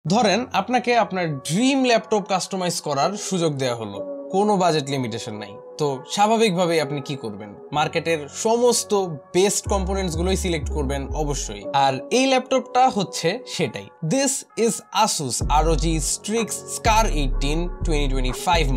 ধরেন আপনাকে আপনার ড্রিম ল্যাপটপ কাস্টমাইজ করার সুযোগ দেওয়া হলো, কোনো বাজেট লিমিটেশন নাই। তো স্বাভাবিকভাবেই আপনি কি করবেন? মার্কেটের সমস্ত বেস্ট কম্পোনেন্টস গুলোই সিলেক্ট করবেন অবশ্যই। আর এই ল্যাপটপটা হচ্ছে সেটাই। This is Asus ROG Strix Scar 18 2025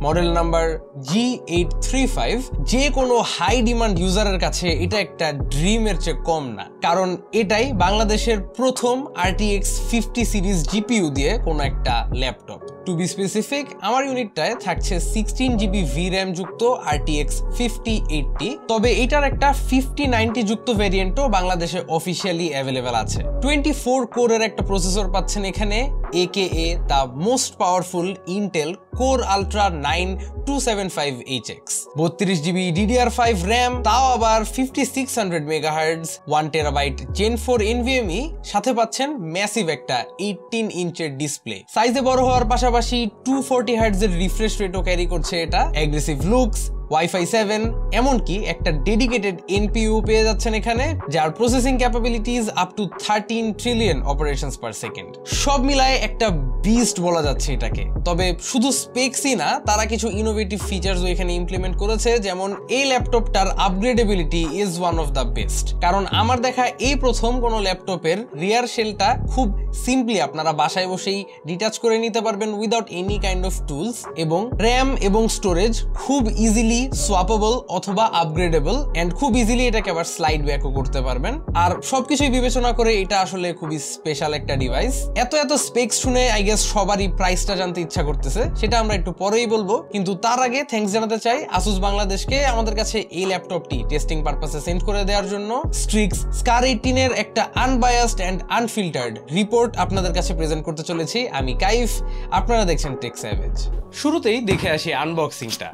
model number G835। যে কোনো হাই ডিমান্ড ইউজারের কাছে এটা একটা ড্রিমের চেয়ে কম না, কারণ এটাই বাংলাদেশের প্রথম RTX 50 সিরিজ GPU দিয়ে কোনো একটা ল্যাপটপ। টু বি স্পেসিফিক, আমার ইউনিটটায় থাকছে 16GB VRAM যুক্ত RTX 5080, তবে এটার একটা 5090 যুক্ত ভেরিয়েন্টও বাংলাদেশে অফিসিয়ালি অ্যাভেলেবেল আছে। 24 কোরের একটা প্রসেসর পাচ্ছেন এখানে, AKA the most powerful Intel core ultra 9 275HX, 32GB DDR5 RAM, তাও আবার 5600 MHz, 1TB Gen 4 NVMe, সাথে পাচ্ছেন ম্যাসিভ একটা 18 ইঞ্চের ডিসপ্লে। সাইজে বড় হওয়ার পাশাপাশি 240 Hz এর রিফ্রেশ রেটও ক্যারি করছে এটা, অ্যাগ্রেসিভ লুকস, Wi-Fi 7, এমনকি একটা ডেডিকেটেড NPU পেয়ে যাচ্ছেন এখানে, যার processing capabilities up to 13 trillion operations per second. সব মিলায় একটা বিস্ট বলা যাচ্ছে এটাকে। তবে শুধু স্পেক্সই না, তারা কিছু ইনোভেটিভ ফিচার্সও এখানে ইমপ্লিমেন্ট করেছে, যেমন এই ল্যাপটপটার upgradeability is one of the best. কারণ আমার দেখা এই প্রথম কোনো ল্যাপটপের রিয়ার শেলটা খুব সিম্পলি আপনারা বাসায় বসেই ডিটাচ করে নিতে পারবেন without any kind of tools, এবং র্যাম এবং স্টোরেজ খুব ইজিলি সোয়াপেবল অথবা আপগ্রেডেবল, এন্ড খুব ইজিলি এটাকে আবার স্লাইড ব্যাকও করতে পারবেন। আর সবকিছুই বিবেচনা করে এটা আসলে খুবই স্পেশাল একটা ডিভাইস। এত স্পেক্স শুনে আই গেস সবারই প্রাইসটা জানতে ইচ্ছা করতেছে, সেটা আমরা একটু পরেই বলবো। কিন্তু তার আগে থ্যাঙ্কস জানাতে চাই Asus বাংলাদেশকে আমাদের কাছে এই ল্যাপটপটি টেস্টিং পারপাসে সেন্ড করে দেওয়ার জন্য। Strix Scar 18 এর একটা আনবায়াসড এন্ড আনফিল্টার্ড রিপোর্ট আপনাদের কাছে প্রেজেন্ট করতে চলেছি আমি কাইফ, আপনারা দেখছেন টেক স্যাভেজ। শুরুতেই দেখে আসি আনবক্সিংটা।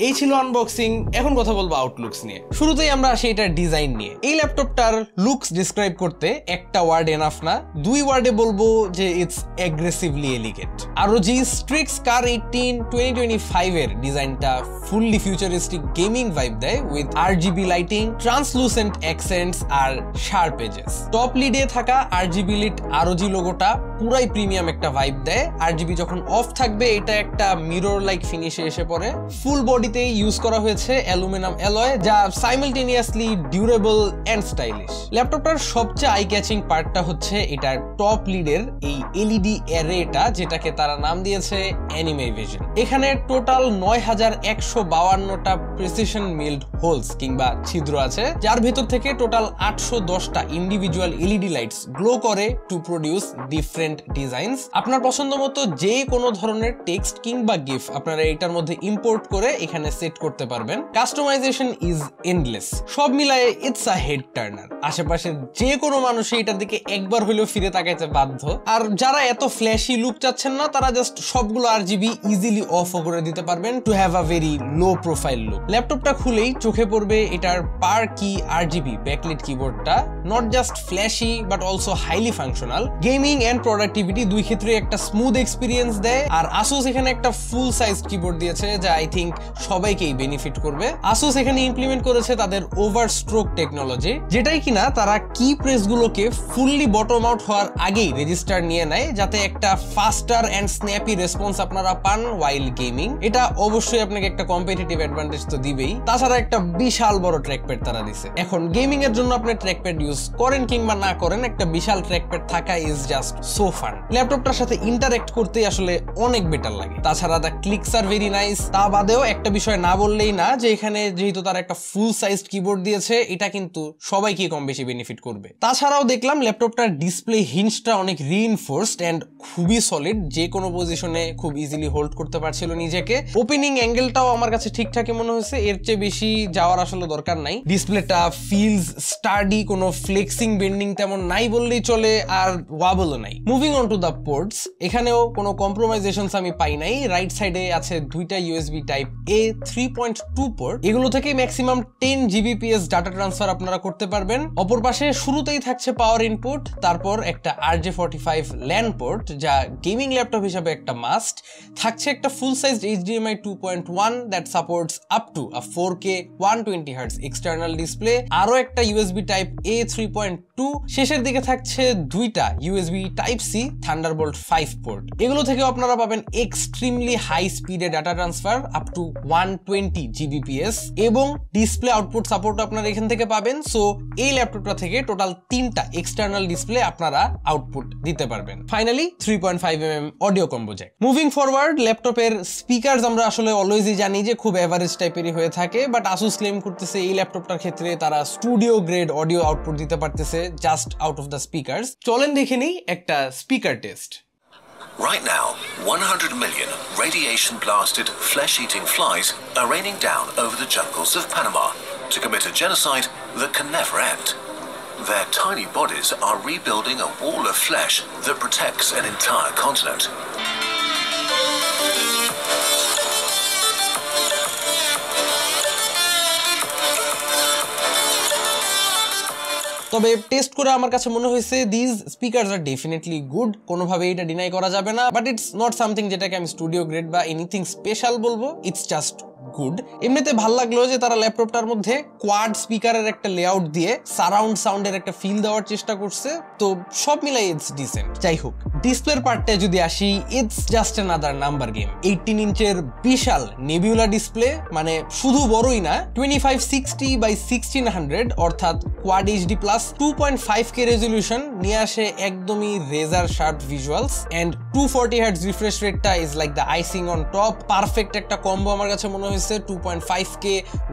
এই ছিল আনবক্সিং। এখন কথা বলবো আউটলুকস নিয়ে। শুরুতেই আমরা আসি এটার ডিজাইন নিয়ে। এই ল্যাপটপটার লুকস ডিসক্রাইব করতে একটা ওয়ার্ড এনাফ না, দুই ওয়ার্ডে বলবো যে it's aggressively elegant. ROG Strix Scar 18 2025 এর ডিজাইনটা ফুললি ফিউচারিস্টিক গেমিং ভাইব দেয় with RGB lighting, translucent accents আর শার্প এজেস। টপ লিডে থাকা RGB লিড ROG লোগোটা পুরাই প্রিমিয়াম একটা ভাইব দেয়। RGB যখন অফ থাকবে এটা একটা মিরর লাইক ফিনিশে এসে পড়ে। ফুল বডিতে ইউজ করা হয়েছে অ্যালুমিনিয়াম অ্যালয়, যা সাইমালটেনিয়াসলি ডিউরেবল এন্ড স্টাইলিশ। ল্যাপটপটার সবচেয়ে আই ক্যাচিং পার্টটা হচ্ছে এটার টপ লিডের এই LED অ্যারেটা, যেটাকে তারা নাম দিয়েছে অ্যানিমে ভিশন। এখানে টোটাল 9152টা প্রিসিশন মিল্ড হোলস কিংবা ছিদ্র আছে, যার ভেতর থেকে টোটাল 810টা ইন্ডিভিজুয়াল LED লাইটস গ্লো করে টু প্রডিউস ডিফারেন্ট ডিজাইনস। আপনার পছন্দ মতো যে কোনো ধরনের টেক্সট কিংবা গিফট আপনারা এটার মধ্যে ইম্পোর্ট করে এখানে সেট করতে পারবেন। Customisation is endless. সব মিলায়ে ইটস আ হেড টার্নার। আশেপাশের যে কোনো মানুষই এটার দিকে একবার হলেও ফিরে তাকাইতে বাধ্য। আর যারা এত ফ্ল্যাশি লুক চাচ্ছেন না, তারা জাস্ট সবগুলো RGB ইজিলি অফ করে দিতে পারবেন to have a very low profile look. ল্যাপটপটা খুলেই চোখে পড়বে এটার পার কি RGB ব্যাকলিট কিবোর্ডটা, not just flashy but also highly functional. Gaming and productivity দুই ক্ষেত্রে একটা স্মুথ এক্সপিরিয়েন্স দেয়। আর Asus এখানে একটা ফুল সাইজ কিবোর্ড দিয়েছে, যা আই থিঙ্ক সবাইকেই বেনিফিট করবে। Asus এখানে ইমপ্লিমেন্ট করেছে তাদের ওভার স্ট্রোক টেকনোলজি, যেটাই কিনা তারা কি প্রেস গুলোকে ফুললি বটম আউট হওয়ার আগেই রেজিস্টার নিয়ে নেয়, যাতে একটা ফাস্টার এন্ড স্ন্যাপি রেসপন্স আপনারা পান ওয়াইল গেমিং। এটা অবশ্যই আপনাকে একটা কম্পিটিটিভ অ্যাডভান্টেজ তো দিবেই, তাছাড়া একটা বিশাল বড় ট্র্যাকপ্যাড তারা দিছে। এখন গেমিং এর জন্য আপনি ট্র্যাকপ্যাড ইউজ করেন কিংবা না করেন, একটা বিশাল ট্র্যাকপ্যাড থাকা ইজ জাস্ট সো ফান। ল্যাপটপটার সাথে ইন্টারঅ্যাক্ট করতে আসলে অনেক বেটার লাগে। তাছাড়া দা ক্লিকস আর ভেরি নাইস। তা বাদেও একটা বিষয় না বললেই না যে এখানে যেহেতু তারা একটা ফুল সাইজড কিবোর্ড দিয়েছে, এটা কিন্তু সবাইকে কম বেশি বেনিফিট করবে। তাছাড়াও দেখলাম ল্যাপটপটার ডিসপ্লে হিঞ্জটা অনেক রিইনফোর্সড এন্ড খুবই সলিড, যে কোনো পজিশনে খুব ইজিলি হোল্ড করতে পারছিল নিজেকে। ওপেনিং অ্যাঙ্গেলটাও আমার কাছে ঠিকঠাকই মনে হয়েছে, এর চেয়ে বেশি যাওয়ার আসলে দরকার নাই। ডিসপ্লেটা ফিলস স্টাডি, কোনো ফ্লেক্সিং বেন্ডিং তেমন নাই বললেই চলে, আর ওয়াবলও নাই। Moving on to the ports, এখানেও কোনো কম্প্রোমাইজেশনস আমি পাই নাই। রাইট সাইডে আছে দুইটা ইউএসবি টাইপ A 3.2 পোর্ট, এগুলো থেকে ম্যাক্সিমাম 10 Gbps ডাটা ট্রান্সফার আপনারা করতে পারবেন। অপর পাশে শুরুতেই থাকছে পাওয়ার ইনপুট, তারপর একটা RJ45 ল্যান পোর্ট, যা গেমিং ল্যাপটপ হিসেবে একটা মাস্ট। থাকছে একটা ফুল size HDMI 2.1 that supports up to 4K 120Hz external display, আরো একটা ইউএসবি টাইপ A 3.2। শেষের দিকে থাকছে দুইটা USB type C Thunderbolt 5 port. এগুলো থেকে আপনারা পাবেন এক্সট্রিমলি হাই স্পিডে data transfer up to 120 Gbps এবং ডিসপ্লে আউটপুট সাপোর্ট আপনারা এখান থেকে পাবেন। সো এই ল্যাপটপটা থেকে টোটাল 3টা এক্সটার্নাল ডিসপ্লে আপনারা আউটপুট দিতে পারবেন। Finally 3.5mm audio combo Jack. Moving forward, ল্যাপটপের স্পিকারস আমরা আসলে অলওয়েজই জানি যে খুব এভারেজ টাইপেরই হয়ে থাকে, বাট আসুস ক্লেম করতেছে এই ল্যাপটপটার ক্ষেত্রে তারা স্টুডিও গ্রেড অডিও আউটপুট দিতে পারতেছে just out of the speakers. চলেন দেখে নিই একটা speaker test. Right now, 100 million radiation-blasted, flesh-eating flies are raining down over the jungles of Panama to commit a genocide that can never end. Their tiny bodies are rebuilding a wall of flesh that protects an entire continent. তবে test করে আমার কাছে মনে হয়েছে this speakers are definitely good, কোনোভাবে এটা deny করা যাবে না, বাট ইটস নট সামথিং যেটাকে আমি স্টুডিও গ্রেড বা এনিথিং স্পেশাল বলবো। It's just good. এমনিতে ভাল লাগলো যে তারা ল্যাপটপটার মধ্যে কোয়াড স্পিকারের একটা লেআউট দিয়ে সারাউন্ড সাউন্ডের একটা ফিল দেওয়ার চেষ্টা করছে, তো সব মিলাই ইটস ডিসেন্ট। যাই হোক, ডিসপ্লের পার্টে যদি আসি, it's just another number game. 18 ইঞ্চের বিশাল নেবিউলা ডিসপ্লে, মানে শুধু বড়ই না, 2560x1600 অর্থাৎ quad HD plus 2.5K resolution নিয়ে আসে একদমই razor sharp visuals, and 240Hz refresh রেটটা is like the icing on top. Perfect একটা কম্বো আমার কাছে মনে হয়েছে, 2.5K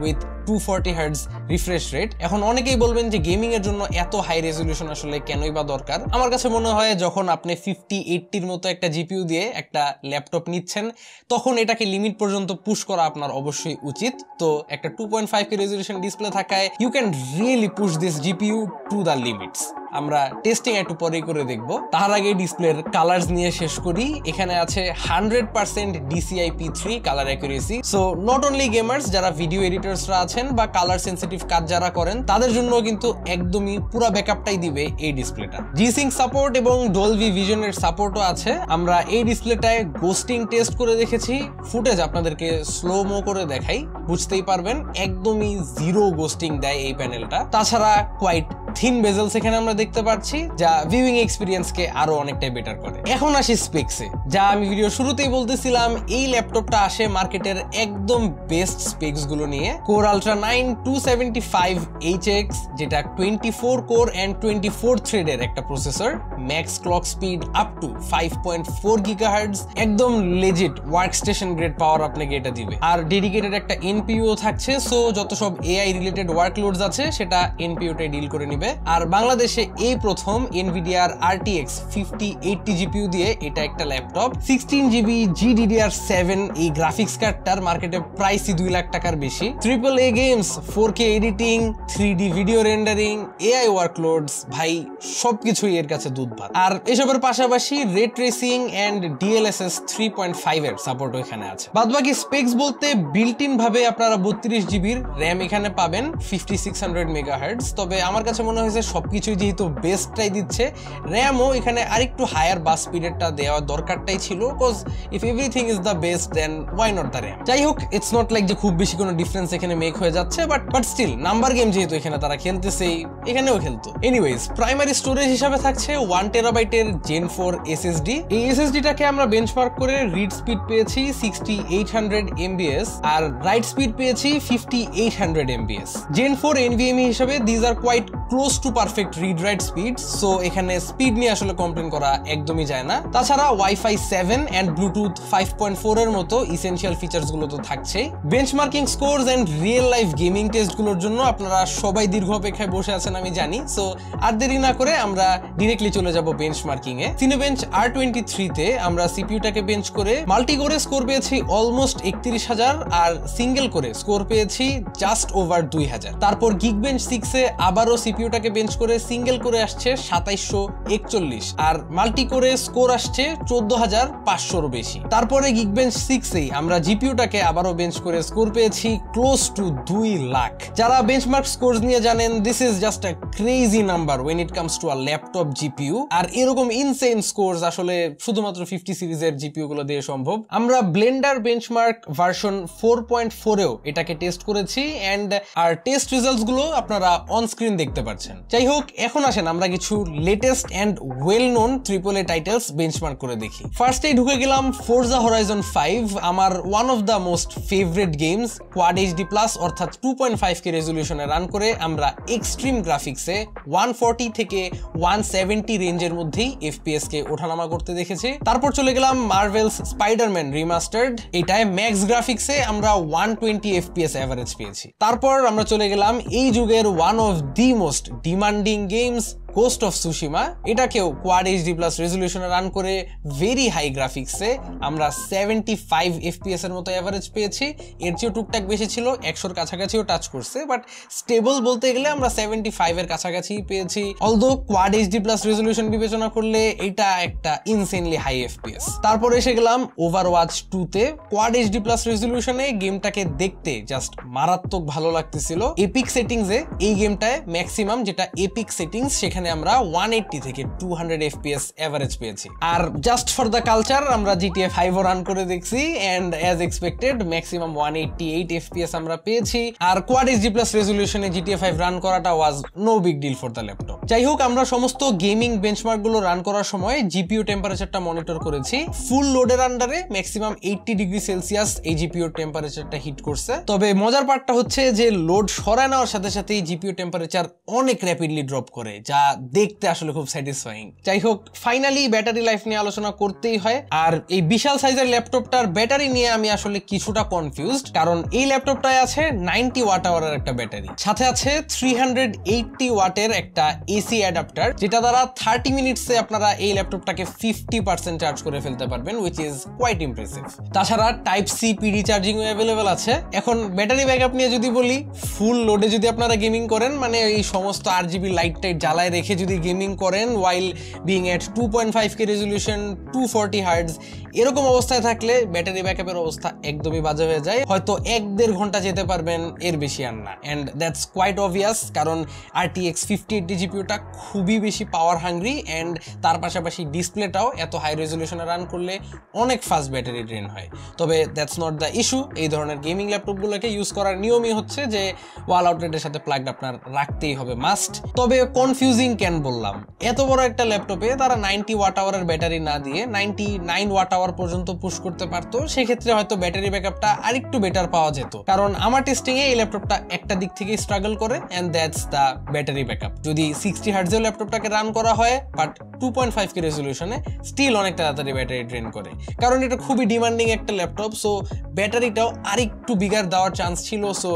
with 240Hz refresh rate. এখন অনেকেই বলবেন যে গেমিং এর জন্য এত হাই রেজলিউশন আসলে কেনই বা দরকার। আমার কাছে মনে হয় যখন আপনি 5080 মতো একটা জিপিইউ দিয়ে একটা ল্যাপটপ নিচ্ছেন, তখন এটাকে লিমিট পর্যন্ত পুশ করা আপনার অবশ্যই উচিত। তো একটা 2.5K রেজলিউশন ডিসপ্লে থাকায় you can really push this GPU to the limits. আমরা টেস্টিং একটু পরেই করে দেখব, তার আগে ডিসপ্লের কালার্স নিয়ে শেষ করি। এখানে আছে 100% DCI P3 colour accuracy. So not only gamers, যারা ভিডিও এডিটরসরা আছেন বা কালার সেন্সিটিভ কাজ যারা করেন, তাদের জন্য কিন্তু একদমই পুরো ব্যাকআপটাই দিবে এই ডিসপ্লেটা। G-Sync সাপোর্ট এবং ডলবি ভিশনের সাপোর্টও আছে। আমরা এই ডিসপ্লেটায় গোস্টিং টেস্ট করে দেখেছি, ফুটেজ আপনাদেরকে স্লো মো করে দেখাই, বুঝতেই পারবেন একদমই জিরো গোস্টিং দেয় এই প্যানেলটা। তাছাড়া কোয়াইট থিন বেজেলস এখানে আমরা দেখতে পাচ্ছি, যা ভিউইং এক্সপিরিয়েন্সকে আরো অনেকটাই বেটার করে। এখন আসি স্পেক্সে, যা আমি ভিডিও শুরুতেই বলতেছিলাম, এই ল্যাপটপটা আসে মার্কেটের একদম বেস্ট স্পেক্স গুলো নিয়ে। কোর আলট্রা 9 275HX, যেটা 24 কোর এন্ড 24 থ্রেডের একটা processor, max clock speed up to 5.4 GHz, একদম লেজিট ওয়ার্কস্টেশন গ্রেড পাওয়ার আপনাকে এটা দিবে। আর ডেডিকেটেড একটা NPU থাকছে, সো যত সব AI রিলেটেড ওয়ার্কলোডস আছে সেটা NPU টাই ডিল করে নিবে। আর বাংলাদেশে এই প্রথম NVIDIA RTX 5080 GPU দিয়ে এটা একটা ল্যাপটপ। 16GB GDDR7 এই গ্রাফিক্স কার্ডটার মার্কেটে প্রাইসই 2 লাখ টাকার বেশি। AAA games, 4K editing, 3D video rendering, AI ওয়ার্কলোডস, ভাই সবকিছুই এর কাছে দুধ ভাত। আর এসবের পাশাপাশি রে ট্রেসিং এন্ড DLSS 3.5 এর সাপোর্ট এখানে আছে। বাদবাকি স্পেক্স বলতে বিল্ট ইন ভাবে আপনারা 32GB RAM এখানে পাবেন, 5600 MHz। তবে আমার কাছে মনে হয়েছে সবকিছুই যেহেতু বেস্টটাই দিচ্ছে, র্যামও এখানে আরেকটু হায়ার বাস স্পিডেরটা দেওয়া দরকারটাই ছিল, because if everything is the best then why not the RAM. যাই হোক, ইটস নট লাইক যে খুব বেশি কোনো ডিফারেন্স এখানে মেক হয়ে যাচ্ছে, বাট স্টিল নাম্বার গেম যেহেতু এখানে তারা খেলতেছেই, এখানেও খেলতো। এনিওয়েজ, প্রাইমারি স্টোরেজ হিসাবে থাকছে 1TB Gen 4 SSD। এই SSD-টাকে আমরা বেঞ্চমার্ক করে রিড স্পিড পেয়েছি 6800 MBS আর রাইট স্পিড পেয়েছি 5800 MBS। Gen 4 NVMe হিসাবে these are quite close to perfect read write speed, so এখানে স্পিড নিয়ে আসলে কমপ্লেন করা একদমই যায় না। তাছাড়া ওয়াইফাই 7 এন্ড ব্লুটুথ 5.4 এর মতো ইসেনশিয়াল ফিচার্স গুলো তো থাকছেই। Benchmarking scores and real life gaming test গুলোর জন্য আপনারা সবাই দীর্ঘ অপেক্ষায় বসে আছেন আমি জানি, সো আর দেরি না করে আমরা ডিরেক্টলি চলে যাব বেঞ্চমার্কিং এ। সিনেবেঞ্চ R23 তে আমরা সিপিইউটাকে বেঞ্চ করে মাল্টি কোরে স্কোর পেয়েছি অলমোস্ট 31,000 আর সিঙ্গেল করে স্কোর পেয়েছি জাস্ট ওভার 2,000। তারপর গিগবেঞ্চ 6 এ আবারও সিপিইউটাকে বেঞ্চ করে সিঙ্গেল করে আসছে 2741 আর মাল্টি কোরে স্কোর আসছে 14,500 বেশি। তারপরে গিগবেঞ্চ 6 এ আমরা জিপিইউটাকে আবারও বেঞ্চ করে স্কোর পেয়েছি ক্লোজ টু 2 লাখ। যারা বেঞ্চমার্ক স্কোরস নিয়ে জানেন, this is just a crazy number when it comes to a laptop GPU. আর এরকম ইনসেন স্কোরস আসলে শুধুমাত্র 50 সিরিজের জিপিইউ গুলো দিয়ে সম্ভব। আমরা ব্লেন্ডার বেঞ্চমার্ক ভার্সন 4.4 এও এটাকে টেস্ট করেছি এন্ড আর টেস্ট রিজাল্টস গুলো আপনারা অন স্ক্রিন দেখতে পাচ্ছেন। যাই হোক, এখন আসেন আমরা কিছু latest and well known AAA titles benchmark করে দেখি। ফার্স্টেই ঢুকে গেলাম ফোরজা হরাইজন 5, আমার one of the most favourite games. Quad HD plus অর্থাৎ 2.5K রেজলিউশনে রান করে আমরা এক্সট্রিম গ্রাফিক্সে 140 থেকে 170 রেঞ্জের মধ্যেই এফপিএস কে ওঠানামা করতে দেখেছি। তারপর চলে গেলাম মার্ভেলস স্পাইডারম্যান রিমাস্টার্ড, এটায় ম্যাক্স গ্রাফিক্সে আমরা 120 এফপিএস এভারেজ পেয়েছি। তারপর আমরা চলে গেলাম এই যুগের one of the most demanding games ghost of Tsushima, এটাকেও কোয়াড এইচডি প্লাস রেজলিউশনে রান করে ভেরি হাই গ্রাফিক্সে আমরা 75 এফপিএস এর মতো এভারেজ পেয়েছি। এর চেয়েও টুকটাক বেশি ছিল, 100-র কাছাকাছিও টাচ করছে, বাট স্টেবল বলতে গেলে আমরা 75 এর কাছাকাছি পেয়েছি। Although quad HD plus resolution বিবেচনা করলে এটা একটা ইনসেনলি হাই এফপিএস। তারপর এসে গেলাম ওভারওয়াচ 2 তে। কোয়াড এইচডি প্লাস রেজলিউশনে গেমটাকে দেখতে জাস্ট মারাত্মক ভালো লাগতেছিল। এপিক সেটিংসে এই গেমটায় ম্যাক্সিমাম যেটা এপিক সেটিংস, সেখানে আমরা 180 থেকে 200 এফপিএস এভারেজ পেয়েছি। আর জাস্ট ফর দ্য কালচার আমরা জিটিএ 5 ও রান করে দেখছি and as expected maximum 188 FPS আমরা পেয়েছি। আর কোয়াড এইচডি প্লাস রেজলিউশনে জিটিএ 5 রান করাটা was no big deal for the laptop. যাই হোক, আমরা সমস্ত গেমিং বেঞ্চমার্ক গুলো রান করার সময় জিপিইউ টেম্পারেচারটা মনিটর করেছি। ফুল লোডের আন্ডারে ম্যাক্সিমাম 80 ডিগ্রি সেলসিয়াস এই জিপিইউ টেম্পারেচারটা হিট করছে। তবে মজার পার্টটা হচ্ছে যে লোড সরায় নেওয়ার সাথে সাথেই জিপিইউ টেম্পারেচার অনেক র্যাপিডলি ড্রপ করে, যা দেখতে আসলে খুব স্যাটিসফাইং। যাই হোক, ফাইনালি ব্যাটারি লাইফ নিয়ে আলোচনা করতেই হয়। আর এই বিশাল সাইজের ল্যাপটপটার ব্যাটারি নিয়ে আমি আসলে কিছুটা কনফিউজড, কারণ এই ল্যাপটপটায় আছে 90 ওয়াট আওয়ারের একটা ব্যাটারি, সাথে আছে 380 ওয়াটের একটা এসি অ্যাডাপ্টার, যেটা দ্বারা 30 মিনিটসে আপনারা এই ল্যাপটপটাকে 50% চার্জ করে ফেলতে পারবেন, উইচ ইজ কোয়াইট ইমপ্রেসিভ। তাছাড়া টাইপ সি পিডি চার্জিংও অ্যাভেলেবেল আছে। এখন ব্যাটারি ব্যাকআপ নিয়ে যদি বলি, ফুল লোডে যদি আপনারা গেমিং করেন, মানে এই সমস্ত আরজিবি লাইট টাইট জ্বালায় রেখে যদি গেমিং করেন ওয়াইল বিং এট 2.5K রেজলিউশন 240 হার্টজ, এরকম অবস্থায় থাকলে ব্যাটারি ব্যাকআপের অবস্থা একদমই বাজে হয়ে যায়। হয়তো 1-1.5 ঘন্টা যেতে পারবেন, এর বেশি আর না। এন্ড দ্যাটস কোয়াইট অবভিয়াস, কারণ RTX 5080 জিপিইউটা খুবই বেশি পাওয়ার হাংরি এন্ড তার পাশাপাশি ডিসপ্লেটাও এত হাই রেজলিউশনে রান করলে অনেক ফাস্ট ব্যাটারি ড্রেন হয়। তবে দ্যাটস নট দ্য ইস্যু। এই ধরনের গেমিং ল্যাপটপগুলোকে ইউজ করার নিয়মই হচ্ছে যে ওয়াল আউটলেটের সাথে প্লাগড আপনার রাখতেই হবে, মাস্ট। তবে কনফিউজিং কেন বললাম, এত বড় একটা ল্যাপটপে তারা 90 ওয়াট আওয়ারের ব্যাটারি না দিয়ে 99 ওয়াট আওয়ার পর্যন্ত পুশ করতে পারতো, সেক্ষেত্রে হয়তো ব্যাটারি ব্যাকআপটা আরেকটু বেটার পাওয়া যেত। কারণ আমার টেস্টিং এ এই ল্যাপটপটা একটা দিক থেকে স্ট্রাগল করে and that's the battery backup. যদি 60 হার্টজের ল্যাপটপটাকে রান করা হয় বাট 2.5K রেজলিউশনে, স্টিল অনেক তাড়াতাড়ি ব্যাটারি ড্রেন করে, কারণ এটা খুবই ডিমান্ডিং একটা ল্যাপটপ। সো ব্যাটারিটাও আরেকটু বিগার দেওয়ার চান্স ছিল, সো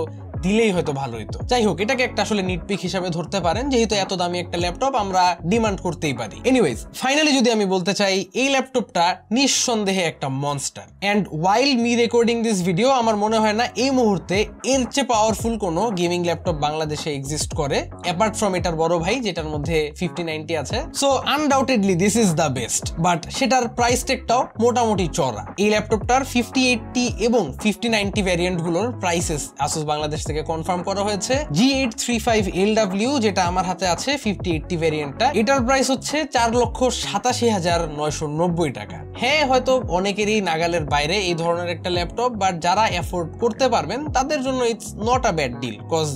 দিলেই হয়তো ভালো হতো। যাই হোক, এটাকে একটা আসলে নিটপিক হিসাবে ধরতে পারেন, যেহেতু এত দামি একটা ল্যাপটপ আমরা ডিমান্ড করতেই পারি। এনিওয়েজ, ফাইনালি যদি আমি বলতে চাই, এই ল্যাপটপটা নিঃসন্দেহে একটা monster. And while me recording this video, আমার মনে হয় না এই মুহূর্তে এর চেয়ে পাওয়ারফুল কোনো গেমিং ল্যাপটপ বাংলাদেশে এক্সিস্ট করে, অ্যাপার্ট ফ্রম এটার বড় ভাই যেটার মধ্যে 5090 আছে। So undoubtedly this is the best, but সেটার প্রাইস ট্যাগটাও মোটামুটি চড়া। এই ল্যাপটপটার 5080 এবং 5090 ভ্যারিয়েন্ট গুলোর প্রাইসেস আসুস বাংলাদেশ থেকে কনফার্ম করা হয়েছে। G835LW যেটা আমার হাতে আছে 5080 ভ্যারিয়েন্টটা, এটার প্রাইস হচ্ছে 4,87,990 টাকা। হ্যাঁ, হয়তো অনেকেরই নাগালের বাইরে এই ধরনের একটা ল্যাপটপ, বাট যারা অ্যাফোর্ড করতে পারবেন তাদের জন্য it's not a bad deal, cause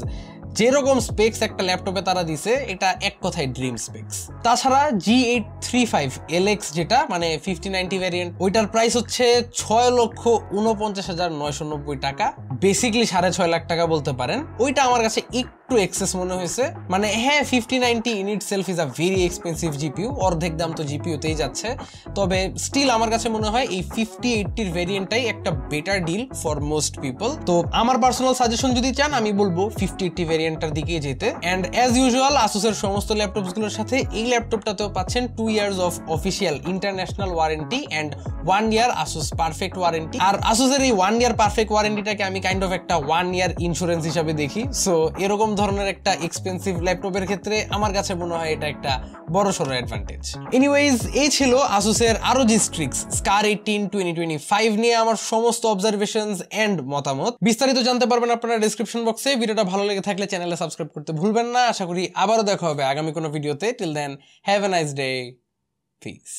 যেরকম স্পেক্স একটা ল্যাপটপে তারা দিছে, এটা এক কথায় ড্রিম স্পেক্স। তাছাড়া G835LX যেটা মানে 5090 ভ্যারিয়েন্ট, ওইটার প্রাইস হচ্ছে 6,49,990 টাকা, বেসিক্যালি 6.5 লাখ টাকা বলতে পারেন। ওইটা আমার কাছে একটু এক্সেস মনে হয়েছে। মানে হ্যাঁ 5090 in itself is a very expensive GPU, অর্ধেক দাম তো জিপিইউতেই যাচ্ছে, তবে স্টিল আমার কাছে মনে হয় এই 5080 ভেরিয়েন্টটাই একটা better deal for most people. তো আমার পার্সোনাল সাজেশন যদি চান আমি বলবো 5080 ভেরিয়েন্টটার দিকে যেতে। অ্যান্ড অ্যাজ ইউজুয়াল আসুসের সমস্ত ল্যাপটপসগুলোর সাথে এই ল্যাপটপটাতেও পাচ্ছেন 2 years of official international warranty and 1 year Asus perfect warranty. আর আসুসের এই 1 ইয়ার পারফেক্ট ওয়ারেন্টিটাকে আমি কাইন্ড অফ একটা 1 ইয়ার ইন্স্যুরেন্স হিসাবে দেখি। সো এরকম ধরনের একটা এক্সপেন্সিভ ল্যাপটপের ক্ষেত্রে আমার কাছে মনে হয় এটা একটা বড়সড় অ্যাডভান্টেজ। এনিওয়েজ, এই ছিল আসুসের ROG Strix Scar 18 2025 নিয়ে আমার সমস্ত অবজারভেশনস এন্ড মতামত। বিস্তারিত জানতে পারবেন আপনারা ডেসক্রিপশন বক্সে। ভিডিওটা ভালো লেগে থাকলে চ্যানেলে সাবস্ক্রাইব করতে ভুলবেন না। আশা করি আবারও দেখা হবে আগামী কোনো ভিডিওতে। Till then, have a nice day, piece.